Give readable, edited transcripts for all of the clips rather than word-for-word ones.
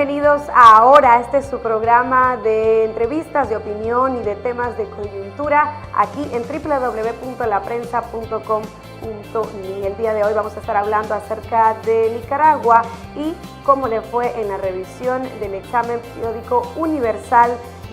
bienvenidos a Ahora. Este es su programa de entrevistas, de opinión y de temas de coyuntura aquí en www.laprensa.com.ni. El día de hoy vamos a estar hablando acerca de Nicaragua y cómo le fue en la revisión del examen periódico universal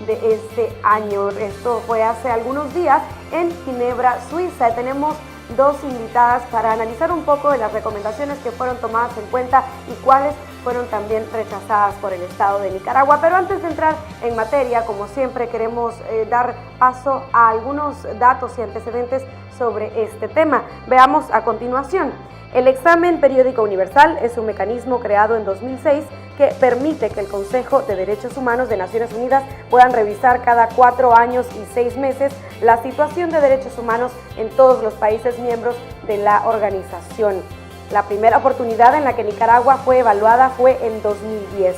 de este año. Esto fue hace algunos días en Ginebra, Suiza. Tenemos dos invitadas para analizar un poco de las recomendaciones que fueron tomadas en cuenta y cuáles fueron también rechazadas por el Estado de Nicaragua. Pero antes de entrar en materia, como siempre, queremos dar paso a algunos datos y antecedentes sobre este tema. Veamos a continuación. El examen periódico universal es un mecanismo creado en 2006 que permite que el Consejo de Derechos Humanos de Naciones Unidas puedan revisar cada 4 años y 6 meses la situación de derechos humanos en todos los países miembros de la organización. La primera oportunidad en la que Nicaragua fue evaluada fue en 2010.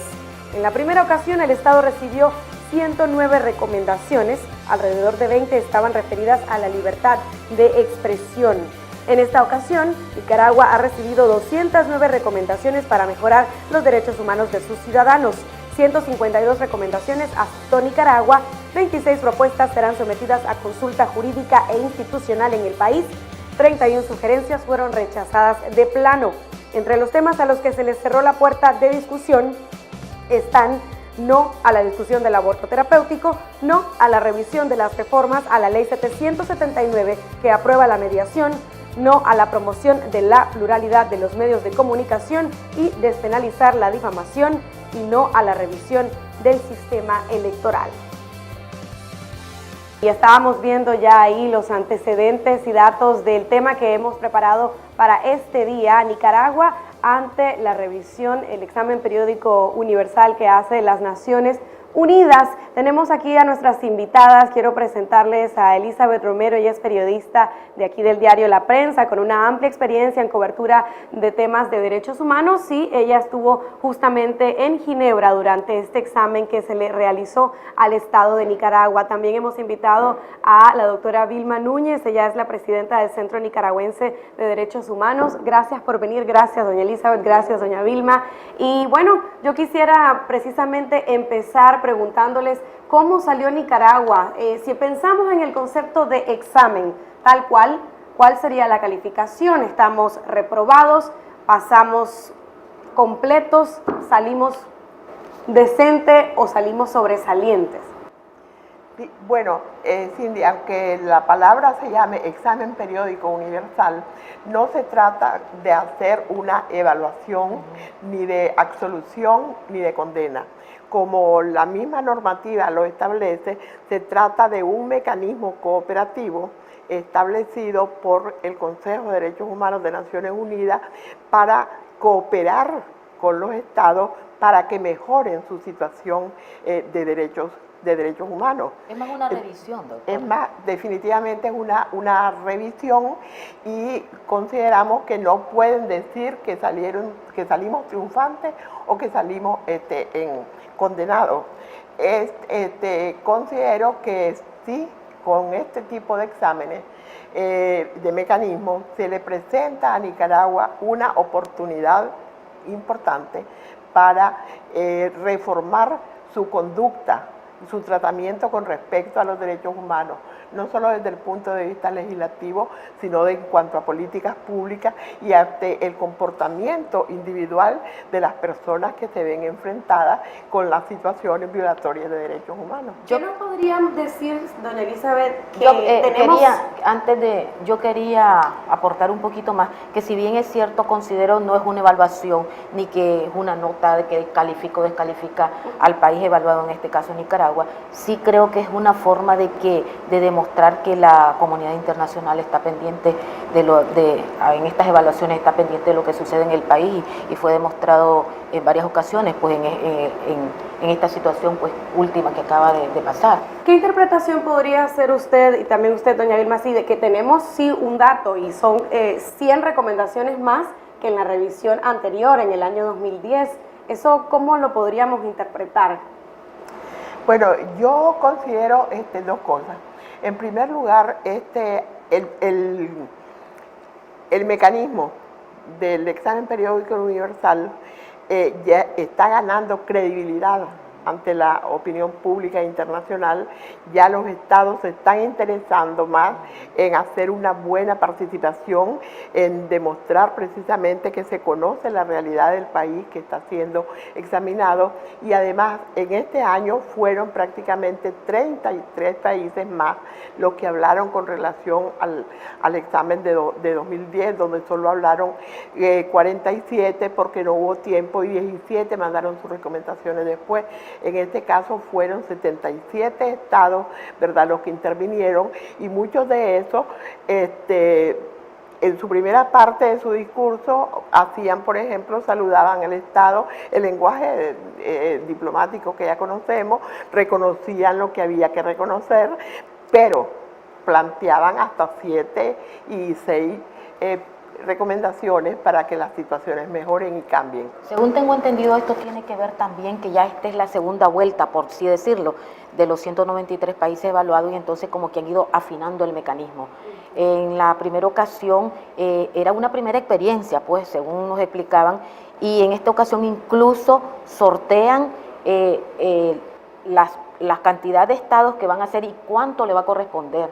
En la primera ocasión, el Estado recibió 109 recomendaciones, alrededor de 20 estaban referidas a la libertad de expresión. En esta ocasión, Nicaragua ha recibido 209 recomendaciones para mejorar los derechos humanos de sus ciudadanos. 152 recomendaciones aceptó Nicaragua, 26 propuestas serán sometidas a consulta jurídica e institucional en el país, 31 sugerencias fueron rechazadas de plano. Entre los temas a los que se les cerró la puerta de discusión están: no a la discusión del aborto terapéutico, no a la revisión de las reformas a la Ley 779 que aprueba la mediación, no a la promoción de la pluralidad de los medios de comunicación y despenalizar la difamación, y no a la revisión del sistema electoral. Y estábamos viendo ya ahí los antecedentes y datos del tema que hemos preparado para este día. Nicaragua ante la revisión, el examen periódico universal que hace las Naciones Unidas. Tenemos aquí a nuestras invitadas. Quiero presentarles a Elizabeth Romero. Ella es periodista de aquí del diario La Prensa, con una amplia experiencia en cobertura de temas de derechos humanos. Sí, ella estuvo justamente en Ginebra durante este examen que se le realizó al Estado de Nicaragua. También hemos invitado a la doctora Vilma Núñez. Ella es la presidenta del Centro Nicaragüense de Derechos Humanos. Gracias por venir. Gracias, doña Elizabeth. Gracias, doña Vilma. Y bueno, yo quisiera precisamente empezar preguntándoles cómo salió Nicaragua. Si pensamos en el concepto de examen tal cual, ¿cuál sería la calificación? ¿Estamos reprobados? ¿Pasamos completos? ¿Salimos decente o salimos sobresalientes? Bueno, Cindy, aunque la palabra se llame examen periódico universal, no se trata de hacer una evaluación ni de absolución ni de condena. Como la misma normativa lo establece, se trata de un mecanismo cooperativo establecido por el Consejo de Derechos Humanos de Naciones Unidas para cooperar con los estados para que mejoren su situación de derechos humanos. Es más una revisión, doctor. Es más, definitivamente es una revisión, y consideramos que no pueden decir que salimos triunfantes o que salimos condenados. Considero que sí, con este tipo de exámenes, de mecanismos, se le presenta a Nicaragua una oportunidad importante para reformar su conducta, su tratamiento con respecto a los derechos humanos, no solo desde el punto de vista legislativo, sino en cuanto a políticas públicas y ante el comportamiento individual de las personas que se ven enfrentadas con las situaciones violatorias de derechos humanos. ¿Qué nos podrían decir, doña Elizabeth, que yo quería aportar un poquito más, que si bien es cierto, considero no es una evaluación ni que es una nota de que califica o descalifica al país evaluado, en este caso Nicaragua, sí creo que es una forma de demostrar que la comunidad internacional está pendiente en estas evaluaciones, está pendiente de lo que sucede en el país, y fue demostrado en varias ocasiones pues en esta situación pues última que acaba de pasar. ¿Qué interpretación podría hacer usted y también usted, doña Vilma, sí, de que tenemos sí un dato y son 100 recomendaciones más que en la revisión anterior, en el año 2010? ¿Eso cómo lo podríamos interpretar? Bueno, yo considero dos cosas. En primer lugar, el mecanismo del examen periódico universal ya está ganando credibilidad ante la opinión pública internacional. Ya los estados se están interesando más en hacer una buena participación, en demostrar precisamente que se conoce la realidad del país que está siendo examinado, y además en este año fueron prácticamente 33 países más los que hablaron con relación al examen de 2010, donde solo hablaron 47 porque no hubo tiempo, y 17 mandaron sus recomendaciones después. En este caso fueron 77 estados, ¿verdad?, los que intervinieron, y muchos de esos, en su primera parte de su discurso, hacían, por ejemplo, saludaban al Estado, el lenguaje diplomático que ya conocemos, reconocían lo que había que reconocer, pero planteaban hasta 7 y 6 recomendaciones para que las situaciones mejoren y cambien. Según tengo entendido, esto tiene que ver también que ya esta es la segunda vuelta, por así decirlo, de los 193 países evaluados, y entonces como que han ido afinando el mecanismo. En la primera ocasión era una primera experiencia, pues según nos explicaban, y en esta ocasión incluso sortean las cantidad de estados que van a hacer y cuánto le va a corresponder.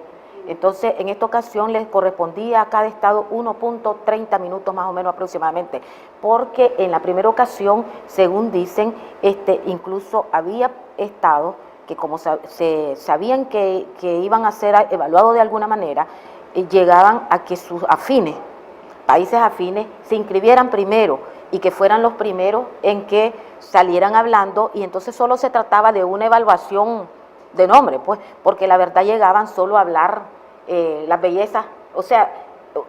Entonces, en esta ocasión les correspondía a cada estado 1.30 minutos más o menos aproximadamente, porque en la primera ocasión, según dicen, incluso había estados que como se sabían que iban a ser evaluados de alguna manera, llegaban a que sus afines, países afines, se inscribieran primero y que fueran los primeros en que salieran hablando, y entonces solo se trataba de una evaluación de nombre, pues, porque la verdad llegaban solo a hablar las bellezas, o sea,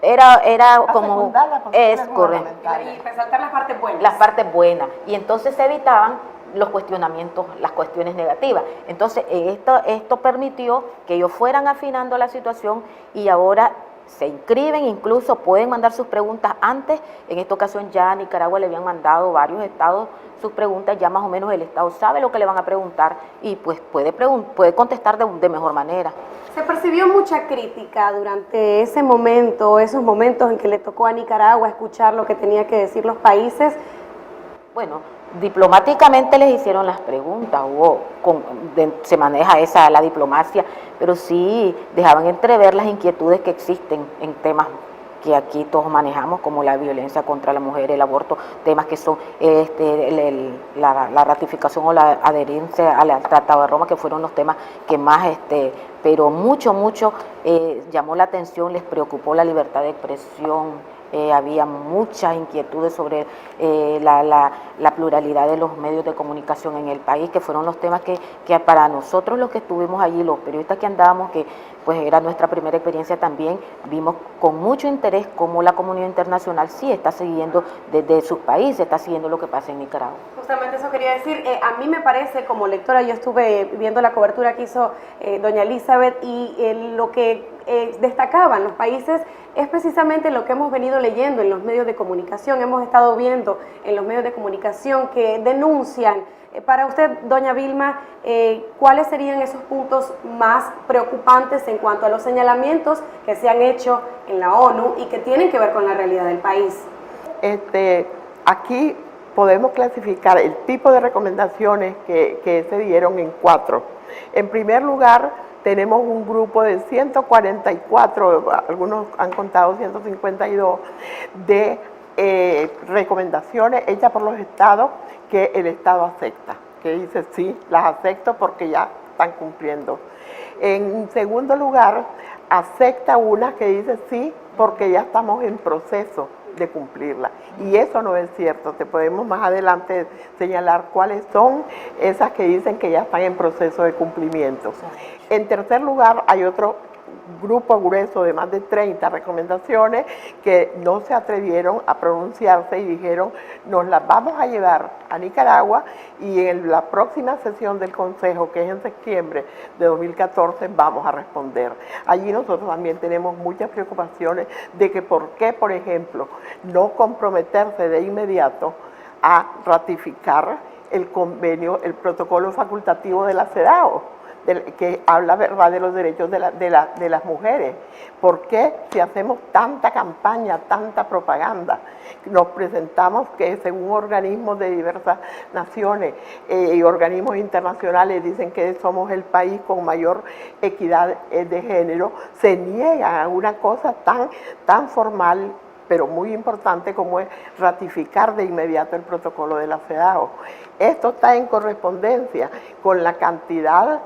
era como es correcto, y resaltar las partes buenas. Las partes buenas, y entonces se evitaban los cuestionamientos, las cuestiones negativas. Entonces esto permitió que ellos fueran afinando la situación, y ahora se inscriben, incluso pueden mandar sus preguntas antes. En esta ocasión ya a Nicaragua le habían mandado varios estados sus preguntas, ya más o menos el estado sabe lo que le van a preguntar y pues puede contestar de mejor manera. ¿Se percibió mucha crítica durante ese momento, esos momentos en que le tocó a Nicaragua escuchar lo que tenía que decir los países? Bueno, diplomáticamente les hicieron las preguntas, se maneja la diplomacia, pero sí dejaban entrever las inquietudes que existen en temas que aquí todos manejamos, como la violencia contra la mujer, el aborto, temas que son la ratificación o la adherencia al Tratado de Roma, que fueron los temas que más, pero mucho llamó la atención, les preocupó la libertad de expresión. Había muchas inquietudes sobre la pluralidad de los medios de comunicación en el país, que fueron los temas que para nosotros los que estuvimos allí, los periodistas que andábamos, que pues era nuestra primera experiencia también, vimos con mucho interés cómo la comunidad internacional sí está siguiendo desde sus países, está siguiendo lo que pasa en Nicaragua. Justamente eso quería decir, a mí me parece, como lectora, yo estuve viendo la cobertura que hizo doña Elizabeth, y lo que destacaban los países es precisamente lo que hemos venido leyendo en los medios de comunicación, hemos estado viendo en los medios de comunicación que denuncian. Para usted, doña Vilma, ¿cuáles serían esos puntos más preocupantes en cuanto a los señalamientos que se han hecho en la ONU y que tienen que ver con la realidad del país? Aquí podemos clasificar el tipo de recomendaciones que se dieron en 4. En primer lugar, tenemos un grupo de 144, algunos han contado 152, de recomendaciones hechas por los estados que el Estado acepta, que dice sí, las acepto porque ya están cumpliendo. En segundo lugar, acepta unas que dice sí porque ya estamos en proceso de cumplirla, y eso no es cierto. Te podemos más adelante señalar cuáles son esas que dicen que ya están en proceso de cumplimiento. En tercer lugar, hay otro grupo grueso de más de 30 recomendaciones que no se atrevieron a pronunciarse y dijeron, nos las vamos a llevar a Nicaragua, y en la próxima sesión del Consejo, que es en septiembre de 2014, vamos a responder. Allí nosotros también tenemos muchas preocupaciones de que por qué, por ejemplo, no comprometerse de inmediato a ratificar el convenio, el protocolo facultativo de la CEDAW, que habla, ¿verdad?, de los derechos de las mujeres. ¿Por qué, si hacemos tanta campaña, tanta propaganda, nos presentamos que según organismos de diversas naciones y organismos internacionales dicen que somos el país con mayor equidad de género, se niegan a una cosa tan formal, pero muy importante, como es ratificar de inmediato el protocolo de la CEDAW? Esto está en correspondencia con la cantidad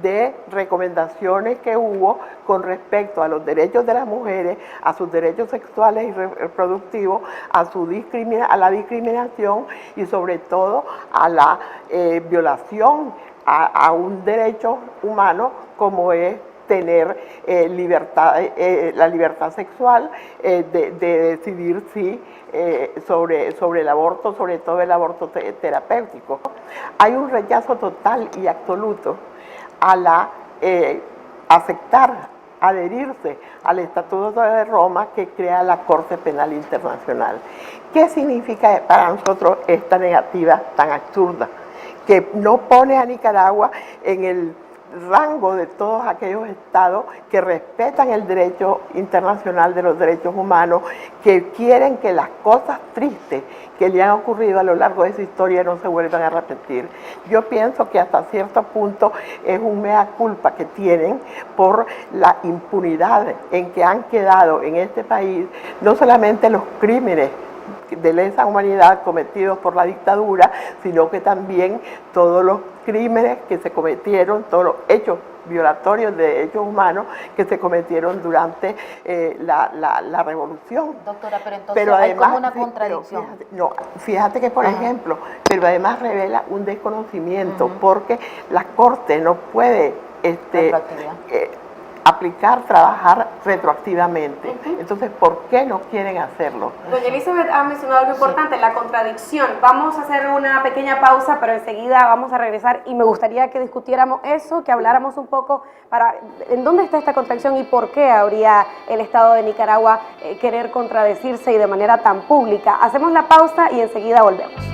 de recomendaciones que hubo con respecto a los derechos de las mujeres, a sus derechos sexuales y reproductivos, a la discriminación y sobre todo a la violación a un derecho humano como es tener la libertad sexual, de decidir sobre el aborto, sobre todo el aborto terapéutico. Hay un rechazo total y absoluto a adherirse al Estatuto de Roma que crea la Corte Penal Internacional. ¿Qué significa para nosotros esta negativa tan absurda? Que no pone a Nicaragua en el rango de todos aquellos estados que respetan el derecho internacional de los derechos humanos, que quieren que las cosas tristes que le han ocurrido a lo largo de su historia no se vuelvan a repetir. Yo pienso que hasta cierto punto es un mea culpa que tienen por la impunidad en que han quedado en este país no solamente los crímenes de lesa humanidad cometidos por la dictadura, sino que también todos los crímenes que se cometieron, todos los hechos violatorios de derechos humanos que se cometieron durante la revolución. Doctora, pero hay como una contradicción. Fíjate que, por ejemplo, pero además revela un desconocimiento, porque la Corte no puede trabajar retroactivamente. Entonces, ¿por qué no quieren hacerlo? Doña Elizabeth ha mencionado algo importante, la contradicción. Vamos a hacer una pequeña pausa, pero enseguida vamos a regresar y me gustaría que discutiéramos eso, que habláramos un poco en dónde está esta contradicción y por qué habría el Estado de Nicaragua querer contradecirse y de manera tan pública. Hacemos la pausa y enseguida volvemos.